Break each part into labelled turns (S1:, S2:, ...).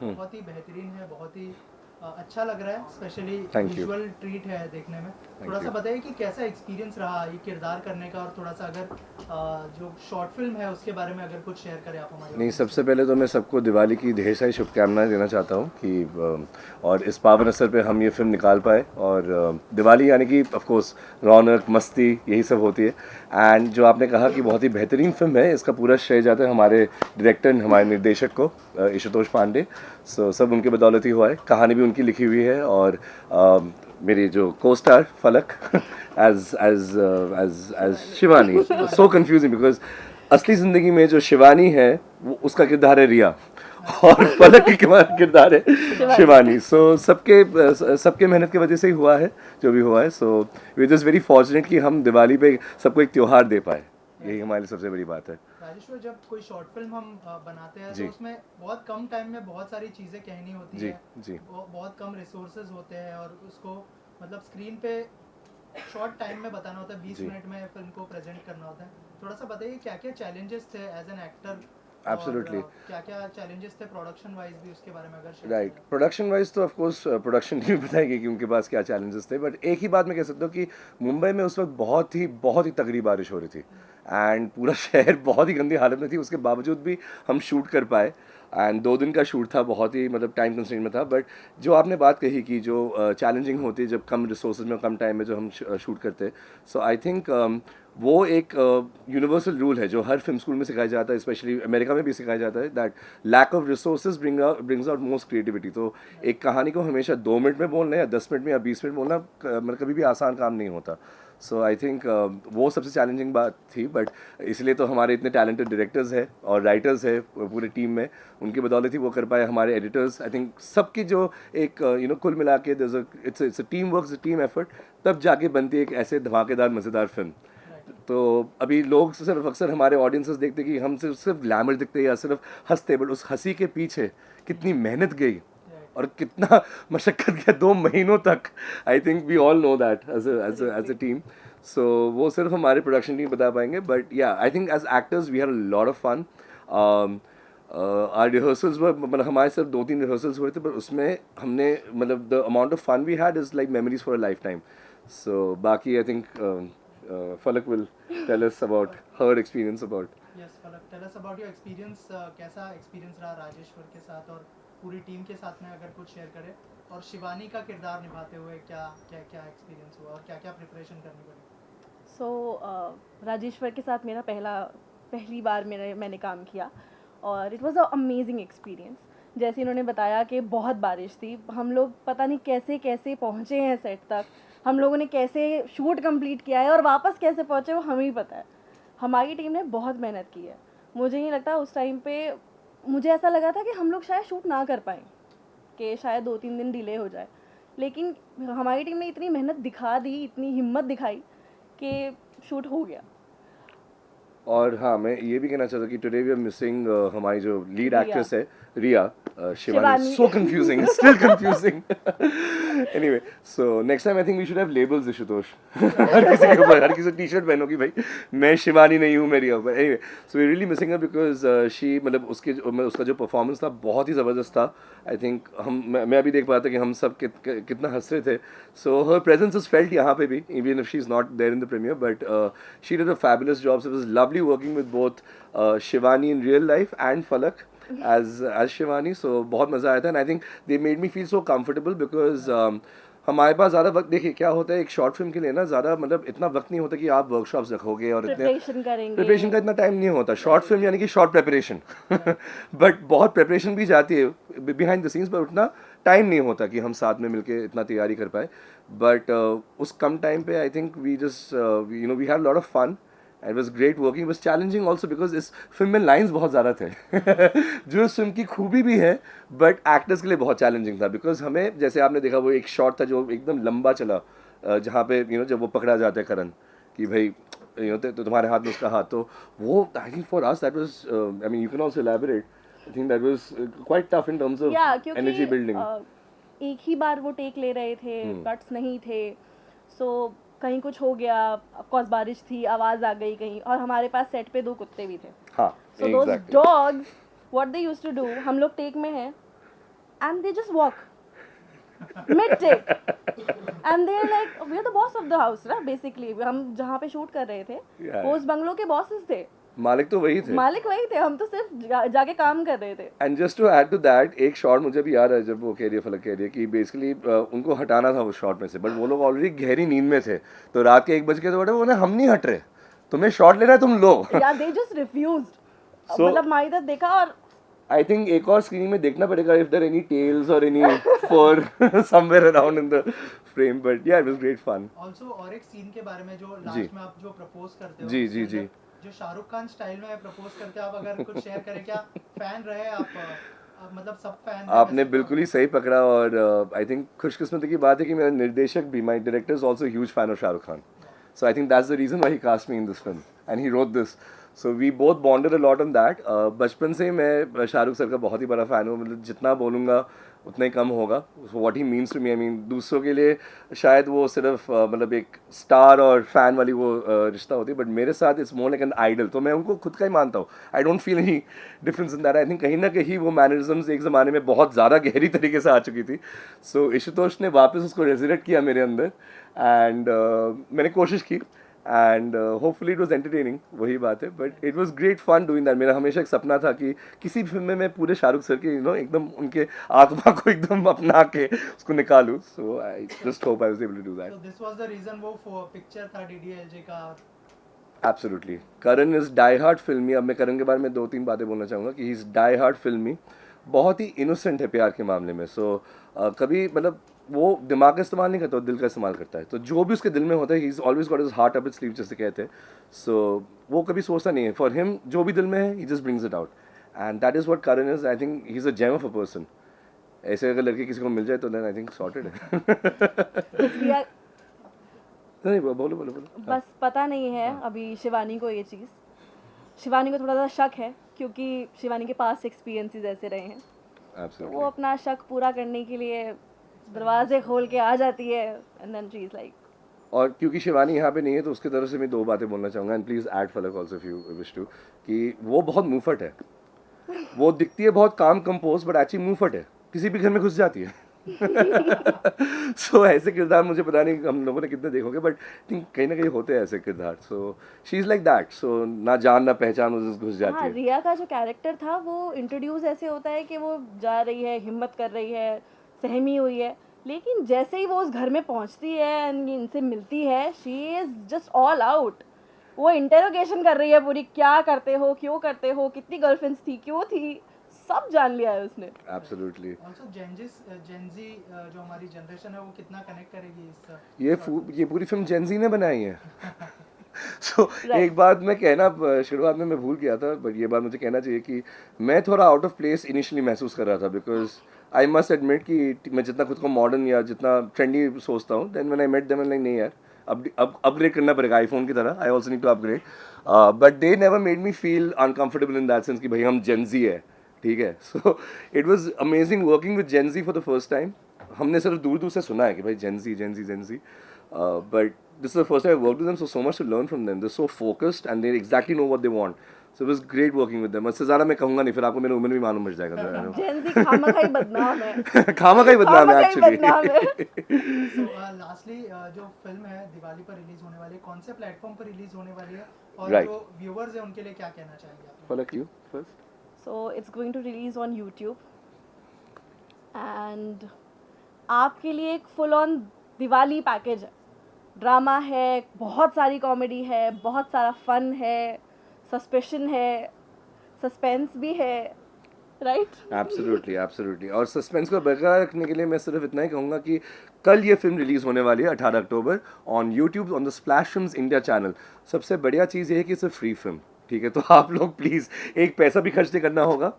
S1: बहुत ही बेहतरीन है, बहुत ही अच्छा लग रहा है, specially
S2: Thank you.
S1: Visual treat है देखने में। थोड़ा सा
S2: you.
S1: बताइए कि कैसा एक्सपीरियंस रहा ये किरदार करने का, और थोड़ा सा अगर जो शॉर्ट फिल्म है उसके बारे में अगर कुछ शेयर करें आप हमारे
S2: नहीं,
S1: audience
S2: सबसे
S1: से।
S2: पहले तो मैं सबको दिवाली की ढेर सारी शुभकामनाएं देना चाहता हूँ कि और इस पावन अवसर पे हम ये फिल्म निकाल पाए। और दिवाली यानी कि ऑफ कोर्स रौनक मस्ती यही सब होती है। एंड जो आपने कहा कि बहुत ही बेहतरीन फिल्म है, इसका पूरा श्रेय जाता है हमारे डायरेक्टर, हमारे निर्देशक को, आशुतोष पांडे। सो सब उनके बदौलत ही हुआ है। कहानी भी उनकी लिखी हुई है। और मेरी जो को star Falak as Shivani, so confusing because असली ज़िंदगी में जो शिवानी है वो उसका किरदार है रिया, और फलक की किरदार है शिवानी। सो सबके मेहनत की वजह से ही हुआ है जो भी हुआ है। So we just very fortunate कि हम दिवाली पे सबको एक त्यौहार दे पाए, यही हमारे लिए सबसे बड़ी बात है।
S1: राजेश्वर, जब कोई शॉर्ट फिल्म हम बनाते हैं
S2: जी
S1: तो उसमें बहुत कम टाइम में बहुत सारी चीज़ें कहनी होती
S2: जी
S1: है,
S2: जी
S1: बहुत कम रिसोर्सेज होते हैं, और उसको मतलब स्क्रीन पे शॉर्ट टाइम में बताना होता है, 20
S2: जी
S1: मिनट में फिल्म को प्रेजेंट करना होता है। थोड़ा सा बताइए क्या क्या चैलेंजेस थे एज एन एक्टर, और
S2: एब्सोल्युटली
S1: क्या क्या चैलेंजेस थे प्रोडक्शन वाइज भी, उसके बारे में अगर शेयर
S2: राइट।
S1: करें।
S2: प्रोडक्शन वाइज तो ऑफकोर्स प्रोडक्शन टीम बताएगी कि उनके पास क्या चैलेंजेस थे। बट एक ही बात मैं कह सकता हूँ कि मुंबई में उस वक्त बहुत ही तगड़ी बारिश हो रही थी। एंड पूरा शहर बहुत ही गंदी हालत में थी। उसके बावजूद भी हम शूट कर पाए। एंड 2 दिन का शूट था, बहुत ही मतलब टाइम कंस्ट्रेंट में था। बट जो आपने बात कही कि जो चैलेंजिंग होती है जब कम रिसोर्सेज में कम टाइम में जो हम शूट करते हैं, सो आई थिंक वो एक यूनिवर्सल रूल है जो हर फिल्म स्कूल में सिखाया जाता है, स्पेशली अमेरिका में भी सिखाया जाता है, that lack of resources brings out most creativity. तो एक कहानी को हमेशा 2 मिनट में बोलना या 10 मिनट में या 20 मिनट बोलना मतलब कभी भी आसान काम नहीं होता। सो आई थिंक वो सबसे चैलेंजिंग बात थी। बट इसलिए तो हमारे इतने टैलेंटेड डायरेक्टर्स हैं और राइटर्स हैं पूरी टीम में, उनकी बदौलत ही वो कर पाए। हमारे एडिटर्स, आई थिंक सबकी जो एक कुल मिला के it's a team work, team effort, तब जाके बनती है एक ऐसे धमाकेदार मज़ेदार फिल्म। तो अभी लोग सिर्फ अक्सर हमारे ऑडियंसेस देखते कि हम सिर्फ ग्लैमर दिखते या सिर्फ हंसते, बट उस हंसी के पीछे कितनी मेहनत गई और कितना मशक्क़त गया 2 महीनों तक। I think we all know that as a team. So वो सिर्फ हमारे प्रोडक्शन टीम बता पाएंगे। But yeah I think as actors we had a lot of fun. Our rehearsals मतलब हमारे सिर्फ 2-3 रिहर्सल्स हुए थे, पर उसमें हमने मतलब the amount of fun we had is like memories for a life time. So बाकी I think Falak will tell us about her experience about.
S1: Yes Falak, tell us about your experience. कैसा experience रहा राजेश्वर के साथ और पूरी team के साथ में, अगर कुछ शेयर करें, और शिवानी का किरदार निभाते हुए क्या क्या क्या एक्सपीरियंस हुआ और क्या क्या प्रिपरेशन करनी पड़ी।
S3: सो राजेश्वर के साथ मेरा पहली बार मैंने काम किया, और it was a amazing experience. जैसे इन्होंने बताया कि बहुत बारिश थी, हम लोग पता नहीं कैसे कैसे पहुँचे हैं सेट तक, हम लोगों ने कैसे शूट कंप्लीट किया है और वापस कैसे पहुँचे वो हमें ही पता है। हमारी टीम ने बहुत मेहनत की है। मुझे नहीं लगता उस टाइम पे, मुझे ऐसा लगा था कि हम लोग शायद शूट ना कर पाएँ, कि शायद 2-3 दिन डिले हो जाए, लेकिन हमारी टीम ने इतनी मेहनत दिखा दी, इतनी हिम्मत दिखाई कि शूट हो गया।
S2: और हाँ, मैं ये भी कहना चाहता हूँ कि टुडे वी आर मिसिंग हमारी जो लीड
S3: रिया।
S2: एक्ट्रेस है Riya, Shivani,
S3: Shivani.
S2: So confusing, still confusing. Anyway, so next time I think we should have labels, Ashutosh. हर किसी के ऊपर, हर किसी टी शर्ट पहनो कि भाई मैं शिवानी नहीं हूँ, मैं रिया हूँ। Anyway, so we really missing her because she मतलब उसका जो परफॉर्मेंस था बहुत ही ज़बरदस्त था। आई थिंक मैं अभी देख पाया था कि हम सब कितना हंस रहे थे। So her presence is felt यहाँ पे भी, even if she is not there in the premiere, but she did a fabulous job. So it was lovely working with both Shivani in real life and Falak as Shivani. So बहुत मज़ा आया था। And I think they made me feel so comfortable because हमारे पास ज़्यादा वक्त, देखिए क्या होता है एक शॉर्ट फिल्म के लिए ना, ज़्यादा मतलब इतना वक्त नहीं होता कि आप वर्कशॉप्स रखोगे और इतने
S3: प्रिपरेशन करेंगे।
S2: प्रिपरेशन का इतना टाइम नहीं होता। शॉर्ट फिल्म यानी कि शॉर्ट प्रिपरेशन। बट बहुत प्रिपरेशन भी जाती है बिहाइंड द सीन्स, पर उतना टाइम नहीं होता कि हम साथ में मिलके इतना तैयारी कर पाए। बट उस कम टाइम पे I think we just we had lot of fun. It was great working, was challenging also because इस फिल्म में लाइन्स बहुत ज़्यादा थे। जो इस फिल्म की खूबी भी है, बट एक्टर्स के लिए बहुत चैलेंजिंग था। बिकॉज हमें, जैसे आपने देखा वो एक शॉट था जो एकदम लंबा चला, जहाँ पे जब वो पकड़ा जाता है करण, कि भाई तो तुम्हारे हाथ में उसका हाथ, तो वो I think for us that was, I mean you can also elaborate, I think that was quite tough in terms
S3: या
S2: ऑफ
S3: क्योंकि
S2: एनर्जी बिल्डिंग।
S3: एक ही बार वो टेक ले रहे थे, कट्स नहीं थे। सो कहीं कुछ हो गया, ऑफ कोर्स बारिश थी, आवाज़ आ गई कहीं, और हमारे पास सेट पे 2 कुत्ते भी थे।
S2: हाँ,
S3: so those
S2: exactly.
S3: Dogs, what they used to do, हम लोग टेक में हैं, and they just walk mid take and they're like we are the boss of the house ना basically हम जहाँ पे शूट कर रहे थे
S2: Yeah.
S3: वो उस बंगलों के बॉसेस थे
S2: मालिक तो वही थे.
S3: मालिक वही थे हम तो सिर्फ जाके काम कर रहे थे
S2: and just to add to that एक शॉट मुझे भी याद है जब वो कह रही है फलक कह रही है कि बेसिकली उनको हटाना था उस शॉट में से, बट वो लोग ऑलरेडी गहरी नींद में थे, तो रात के 1 बज के तो बोले हम नहीं हट रहे, तुम्हें शॉट लेना है तुम लो.
S3: या दे जस्ट रिफ्यूज्ड
S2: So-
S3: मतलब माइदर देखा और
S2: आई थिंक एक और स्क्रीनिंग में देखना पड़ेगा इफ देयर एनी टेल्स और any fur somewhere around in the frame, but yeah it was great fun.
S1: Also और एक सीन के बारे में जो
S2: जी.
S1: लास्ट में आप जो प्रपोज करते हो
S2: जी,
S1: उसके
S2: जी, जी.
S1: अंदर जो शाहरुख खान स्टाइल में प्रपोज करते हो, आप अगर कुछ शेयर करें, क्या फैन रहे आप मतलब सब फैन
S2: आपने बिल्कुल ही सही पकड़ा, और आई थिंक खुशकिस्मती की बात है कि मेरा निर्देशक भी, my director is also huge fan of Shahrukh Khan, so I think that's the reason why he cast me in this film and he wrote this, so we both bonded a lot on that. बचपन से मैं Shahrukh sir का बहुत ही बड़ा fan हूँ, मतलब जितना बोलूँगा उतना ही कम होगा. What he means to me, I mean दूसरों के लिए शायद वो सिर्फ मतलब एक स्टार और फैन वाली वो रिश्ता होती है, बट मेरे साथ it's more like an idol, तो मैं उनको खुद का ही मानता हूँ. I don't feel any difference in that. I think कहीं ना कहीं वो मैनरिज्म्स एक ज़माने में बहुत ज़्यादा गहरी तरीके से आ चुकी थी, सो इशुतोष ने वापस उसको रेजिलेट किया मेरे अंदर, एंड मैंने कोशिश की, and hopefully it was entertaining, वही बात है, but it was great fun doing that. मेरा हमेशा एक सपना था कि किसी फिल्म में मैं पूरे शाहरुख सर के एकदम उनके आत्मा को एकदम अपना के उसको निकालूं, so I just hope I was able to do that.
S1: तो दिस वाज द रीजन वो पिक्चर था डीडीएलजे का.
S2: Absolutely. Karan is die hard filmy. अब मैं करण के बारे में 2-3 बातें बोलना चाहूँगा कि ही इज़ डाई हार्ड फिल्मी, बहुत ही इनोसेंट है प्यार के मामले में, सो कभी मतलब वो दिमाग का इस्तेमाल नहीं करता, वो दिल का इस्तेमाल करता है, तो जो भी उसके दिल में होता है he is always got his heart up it's sleeve जैसे कहते हैं, सो वो कभी सोचता नहीं है. फॉर हिम जो भी दिल में है he just brings it out, and that is what Karan is. I think he is a gem of a person. ऐसे अगर लड़की किसी को मिल जाए तो देन आई थिंक सॉर्टेड है.
S3: रिया
S2: नहीं बोलो बोलो बोलो.
S3: बस पता नहीं है अभी शिवानी को ये चीज़. शिवानी को थोड़ा सा शक है क्योंकि शिवानी के पास एक्सपीरियंसेस ऐसे रहे हैं, वो
S2: एब्सोल्युटली.
S3: अपना शक पूरा करने के लिए दरवाजे खोल के आ जाती है and then she is like.
S2: और क्योंकि शिवानी यहाँ पे नहीं है तो उसकी तरफ से मैं 2 बातें बोलना चाहूँगा, and please add Falak also if you wish to, कि वो बहुत मुंहफट है. वो दिखती है बहुत काम कंपोज, बट एक्चुअली मुंहफट है, किसी भी घर में घुस जाती है. सो ऐसे किरदार मुझे पता नहीं हम लोगों ने कितने देखोगे, बट थिंक कहीं ना कहीं होते हैं ऐसे किरदार. So she is like that, so ना जान ना पहचान वो घुस जाती
S3: हाँ,
S2: है.
S3: रिया का जो कैरेक्टर था वो इंट्रोड्यूस ऐसे होता है कि वो जा रही है, हिम्मत कर रही है, सहमी हुई है, लेकिन जैसे ही वो उस घर में पहुंचती है एंड इनसे मिलती है, she is just all out. वो इंटेरोगेशन कर रही है पूरी, क्या करते हो, क्यों करते हो, कितनी गर्लफ्रेंड्स थी, क्यों थी, सब जान लिया है उसने.
S2: एब्सोल्युटली.
S1: ऑल्सो जेनजी जो हमारी जनरेशन है वो कितना कनेक्ट करेगी इस
S2: ये पूरी फिल्म जेनजी ने बनाई है. सो एक बात मैं कहना शुरुआत में मैं भूल गया था, बट ये बात मुझे कहना चाहिए कि मैं थोड़ा आउट ऑफ प्लेस इनिशियली महसूस कर रहा था, बिकॉज आई मस्ट एडमिट कि मैं जितना खुद को मॉडर्न या जितना ट्रेंडी सोचता हूँ, then when I met them like नहीं यार, अब अपग्रेड करना पड़ेगा आईफोन की तरह. I also need to upgrade, but they never made me feel uncomfortable in that sense कि भाई हम जेनजी है, ठीक है. So it was amazing working with Gen Z for the first time. हमने सिर्फ दूर दूर से सुना है कि भाई Gen Z Gen Z Gen Z, but this is the first time I worked with them, so much to learn from them. They're so focused and they exactly know what they want. So it was great working with them. इससे ज़्यादा मैं कहूँगा नहीं, फिर आपको मेरी उम्र भी मालूम पड़ जाएगा.
S3: जेनजी खामखा ही बदनाम है.
S2: खामा का ही बदनाम है
S3: बदनाम है.
S2: एक्चुअली.
S1: सो लास्टली जो फिल्म है दिवाली पर रिलीज होने वाली है, कौन से प्लेटफॉर्म पर रिलीज होने वाली है, और
S2: Right.
S1: जो व्यूअर्स हैं उनके लिए क्या कहना चाहेंगे आप?
S2: फलक you first.
S3: So it's going to release on YouTube and आपके लिए एक फुल ऑन दिवाली पैकेज है. ड्रामा है, बहुत सारी कॉमेडी है, बहुत सारा फन है, सस्पेशन है, सस्पेंस भी है, राइट?
S2: Absolutely absolutely. और सस्पेंस को बरकरार रखने के लिए मैं सिर्फ इतना ही कहूँगा कि कल ये फिल्म रिलीज़ होने वाली है 18 October on YouTube on the splash films India channel. सबसे बढ़िया चीज़ ये है कि इट्स अ फ्री फिल्म, ठीक है. तो आप लोग प्लीज़ एक पैसा भी खर्च नहीं करना होगा,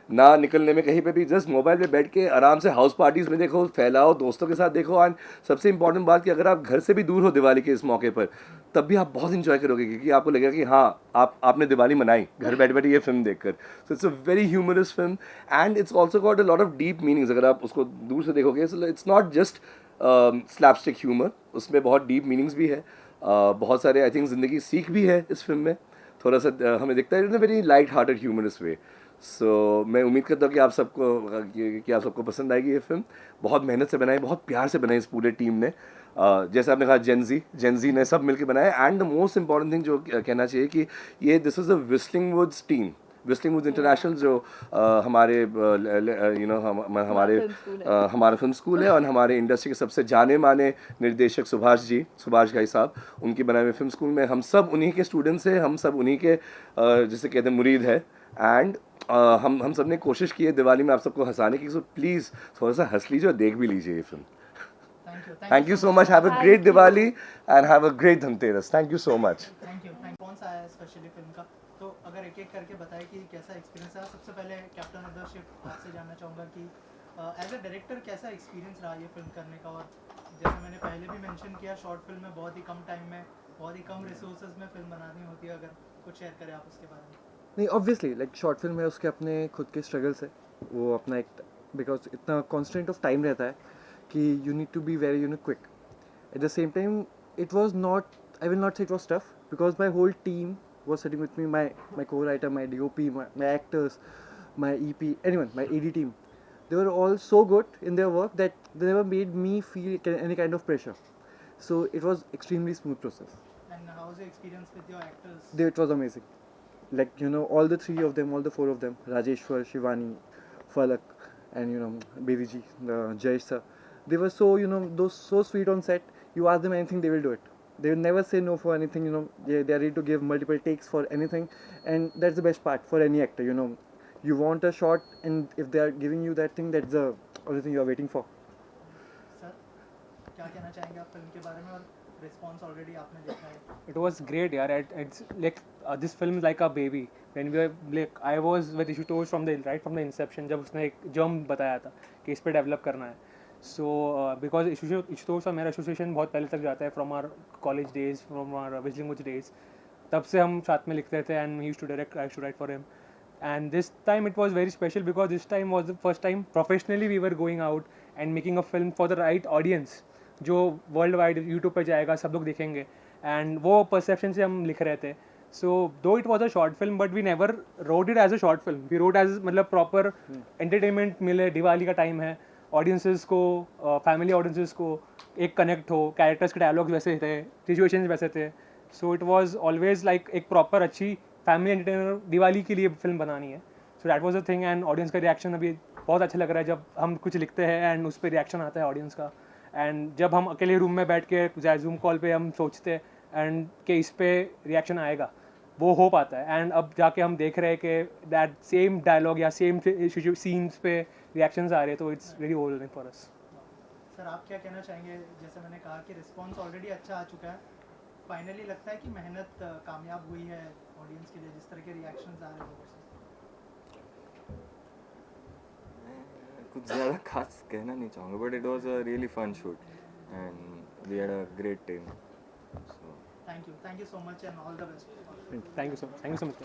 S2: ना निकलने में कहीं पे भी, जस्ट मोबाइल पे बैठ के आराम से हाउस पार्टीज़ में देखो, फैलाओ, दोस्तों के साथ देखो. एंड सबसे इंपॉर्टेंट बात कि अगर आप घर से भी दूर हो दिवाली के इस मौके पर, तब भी आप बहुत इंजॉय करोगे, क्योंकि आपको लगेगा कि हाँ आपने दिवाली मनाई घर बैठे बैठे ये फिल्म देखकर. So it's a very humorous film and it's also got a lot of deep meanings. अगर आप उसको दूर से देखोगे, it's not just slapstick humour, उसमें बहुत डीप मीनिंग्स भी है. बहुत सारे आई थिंक ज़िंदगी सीख भी है इस फिल्म में. थोड़ा सा हमें दिखता है in a very light hearted humorous way. So मैं उम्मीद करता हूँ कि आप सबको पसंद आएगी ये फिल्म। बहुत मेहनत से बनाई, बहुत प्यार से बनाई इस पूरे टीम ने। जैसे आपने कहा जेनजी ने सब मिलकर बनाया। And the most important thing जो कहना चाहिए कि ये this is a Whistling Woods team, Whistling Woods International, जो हमारे हमारा फिल्म स्कूल है, और हमारे इंडस्ट्री के सबसे जाने माने निर्देशक सुभाष घई साहब, उनकी बनाए हुए फिल्म स्कूल में हम सब उन्हीं के स्टूडेंट्स हैं, हम सब उन्हीं के जिसे कहते हैं मुरीद है। एंड हम सब ने कोशिश की है दिवाली में आप सबको हंसाने की, सो प्लीज़ थोड़ा सा हंस लीजिए और देख भी लीजिए ये film. Thank you so much. Have a great Diwali and have a great Dhanteras. Thank you so much.
S1: Thank you. कौन सा आया स्पेशली फिल्म का, तो अगर एक एक करके बताएं कि कैसा एक्सपीरियंस रहा। सबसे पहले कैप्टन ऑफ द शिप आपसे जानना चाहूँगा कि एज अ डायरेक्टर कैसा एक्सपीरियंस रहा ये फिल्म करने का। और जैसे मैंने पहले भी मेंशन किया, शॉर्ट फिल्म में बहुत ही कम टाइम में, बहुत ही कम रिसोर्सेज में फिल्म बनानी होती है। अगर कुछ शेयर करें आप उसके बारे में।
S4: नहीं, ऑब्वियसली लाइक शॉर्ट फिल्म है, उसके अपने खुद के स्ट्रगल्स है, वो अपना एक, बिकॉज इतना कॉन्स्टेंट ऑफ टाइम रहता है कि you need to be very quick. At the same time it was not, I will not say it was tough, because my whole team was sitting with me, my co writer, my DOP, my actors, my EP, anyone, my AD team. They were all so good in their work that they never made me feel any kind of pressure. So it was extremely smooth process.
S1: And how was your experience with your actors?
S4: It was amazing. Like, all the three of them, all the four of them, Rajeshwar, Shivani, Falak, and Beviji, Jayesh sir, they were so, those so sweet on set. You ask them anything, they will do it. They will never say no for anything. They are ready to give multiple takes for anything, and that's the best part for any actor. You want a shot, and if they are giving you that thing, that's the only thing you are waiting for.
S1: Sir क्या कहना चाहेंगे आप film के बारे में, और response already आपने देखा है।
S5: It was great, yeah. It's like this film is like a baby. When we were like, I was with Ishutosh from the inception. जब उसने एक जर्म बताया था कि इस पे डेवलप करना है. So because Ishutosh और मेरा एसोसिएशन बहुत पहले तक जाता है, from our college days, from our Whistling Woods days. तब से हम साथ में लिखते थे, and he used to direct, I used to write for him. And this time it was very special because this time was the first time professionally we were going out and making a film for the right audience, जो world wide YouTube पर जाएगा, सब लोग देखेंगे। And वो perception से हम लिख रहे थे। So though it was a short film, but we never wrote it as a short film, we wrote as मतलब प्रॉपर एंटरटेनमेंट मिले। दिवाली का टाइम है, ऑडियंसेस को, फैमिली ऑडियंसेस को एक कनेक्ट हो, कैरेक्टर्स के डायलॉग्स वैसे थे, सिचुएशंस वैसे थे। So it was always like एक प्रॉपर अच्छी फैमिली एंटरटेनर दिवाली के लिए फिल्म बनानी है। So that was a thing. And audience का रिएक्शन अभी बहुत अच्छा लग रहा है जब हम कुछ लिखते हैं एंड उस पर रिएक्शन आता है ऑडियंस का। एंड जब हम अकेले रूम में बैठ के चाहे जूम कॉल पे हम सोचते एंड कि इस पे रिएक्शन आएगा, वो हो पाता है। एंड अब जाके हम देख रहे हैं कि दैट सेम डायलॉग या सेम सीन्स पे रिएक्शंस आ रहे हैं, तो it's very overwhelming for us.
S1: Sir आप क्या कहना चाहेंगे, जैसे मैंने कहा कि रिस्पांस ऑलरेडी अच्छा आ चुका है, फाइनली लगता है कि मेहनत कामयाब हुई है ऑडियंस के लिए, जिस तरह के रिएक्शंस आ रहे हैं लोगों से?
S6: कुछ ज़्यादा खास कहना नहीं चाहूँगा, but it was a really fun shoot and we had a great team. So
S1: thank you so much and all the best.
S5: Thank you so much.